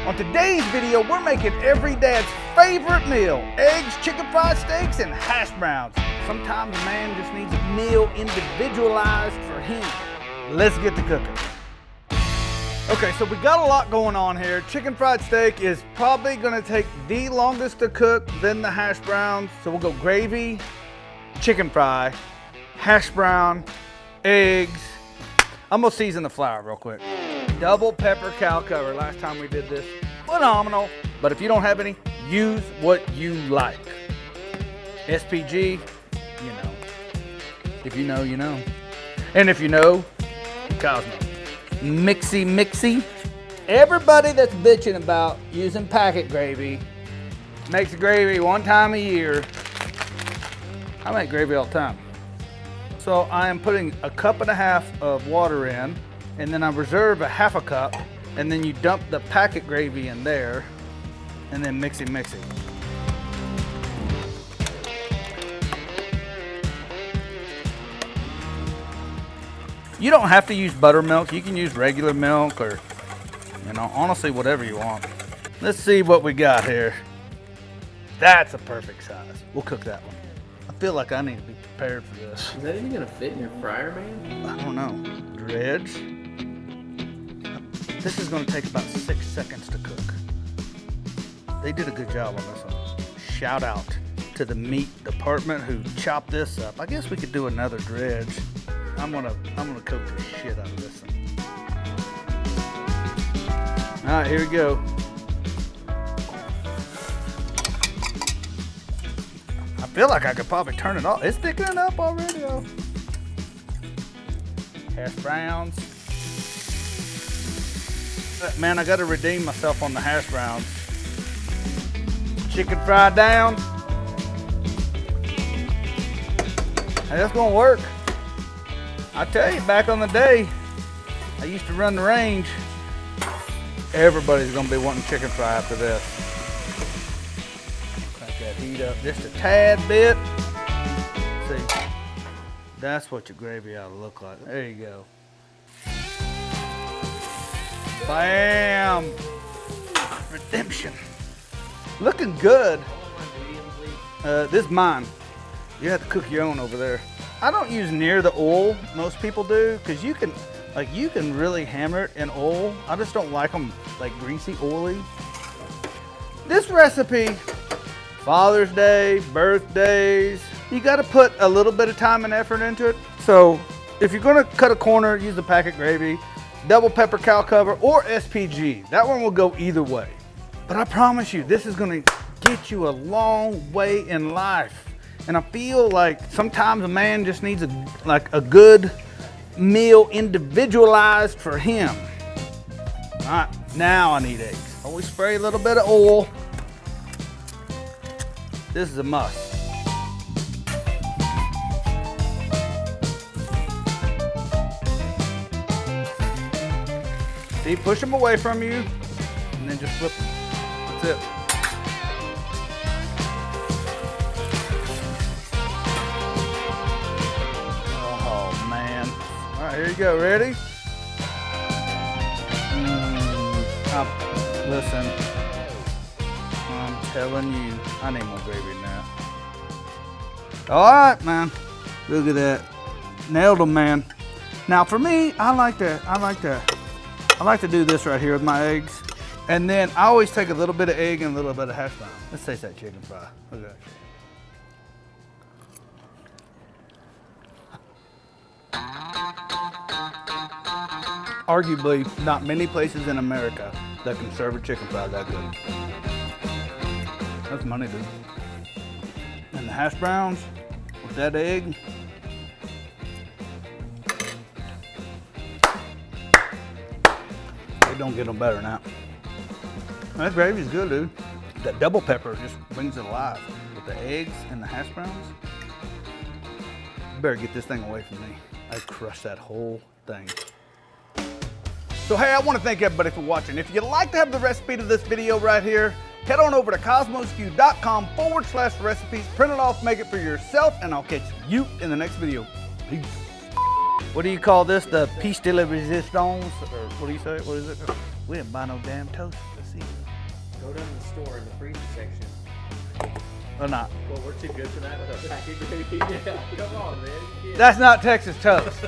On today's video, we're making every dad's favorite meal: eggs, chicken fried steaks, and hash browns. Sometimes a man just needs a meal individualized for him. Let's get to cooking. Okay, so we got a lot going on here. Chicken fried steak is probably gonna take the longest to cook, then the hash browns. So we'll go gravy, chicken fry, hash brown, eggs. I'm gonna season the flour real quick. Double pepper cow cover. Last time we did this, phenomenal. But if you don't have any, use what you like. SPG, you know. If you know, you know. And if you know, Kosmo. Mixy. Everybody that's bitching about using packet gravy makes gravy one time a year. I make gravy all the time. So I am putting 1.5 cups of water in, and then I reserve a 1/2 cup, and then you dump the packet gravy in there, and then mixy. You don't have to use buttermilk. You can use regular milk or, you know, honestly, whatever you want. Let's see what we got here. That's a perfect size. We'll cook that one. I feel like I need to be prepared for this. Is that even gonna fit in your fryer, man? I don't know. Dredge. This is gonna take about 6 seconds to cook. They did a good job on this one. Shout out to the meat department who chopped this up. I guess we could do another dredge. I'm gonna cook the shit out of this one. All right, here we go. I feel like I could probably turn it off. It's thickening up already, though. Hash browns. Man, I gotta redeem myself on the hash browns. Chicken fried down. Hey, that's gonna work. I tell you, back on the day, I used to run the range. Everybody's gonna be wanting chicken fry after this. Crank that heat up just a tad bit. See, that's what your gravy ought to look like. There you go. Bam! Redemption. Looking good. This is mine. You have to cook your own over there. I don't use near the oil most people do, because you can really hammer it in oil. I just don't like them like greasy, oily. This recipe, Father's Day, birthdays, you got to put a little bit of time and effort into it. So if you're going to cut a corner, use the packet gravy, double pepper cow cover, or SPG. That one will go either way. But I promise you, this is going to get you a long way in life. And I feel like sometimes a man just needs a good meal individualized for him. All right, now I need eggs. Always spray a little bit of oil. This is a must. See, push them away from you, and then just flip them. That's it. Here you go, ready? Listen, I'm telling you, I need more gravy now. All right, man, look at that, nailed them, man. Now for me, I like to do this right here with my eggs, and then I always take a little bit of egg and a little bit of hash brown. Let's taste that chicken fry. Look at that. Arguably, not many places in America that can serve a chicken fry that good. That's money, dude. And the hash browns with that egg. It don't get no better than that. That gravy's good, dude. That double pepper just brings it alive. With the eggs and the hash browns. You better get this thing away from me. I'd crush that whole thing. So hey, I want to thank everybody for watching. If you'd like to have the recipe to this video right here, head on over to kosmosq.com/recipes, print it off, make it for yourself, and I'll catch you in the next video. Peace. What do you call this? The piece de la resistance? Or what do you say? What is it? We didn't buy no damn toast. easy. Go down to the store in the freezer section. Or not. Well, we're too good for that with our packaged ready pizza. Yeah, come on, man. That's not Texas toast.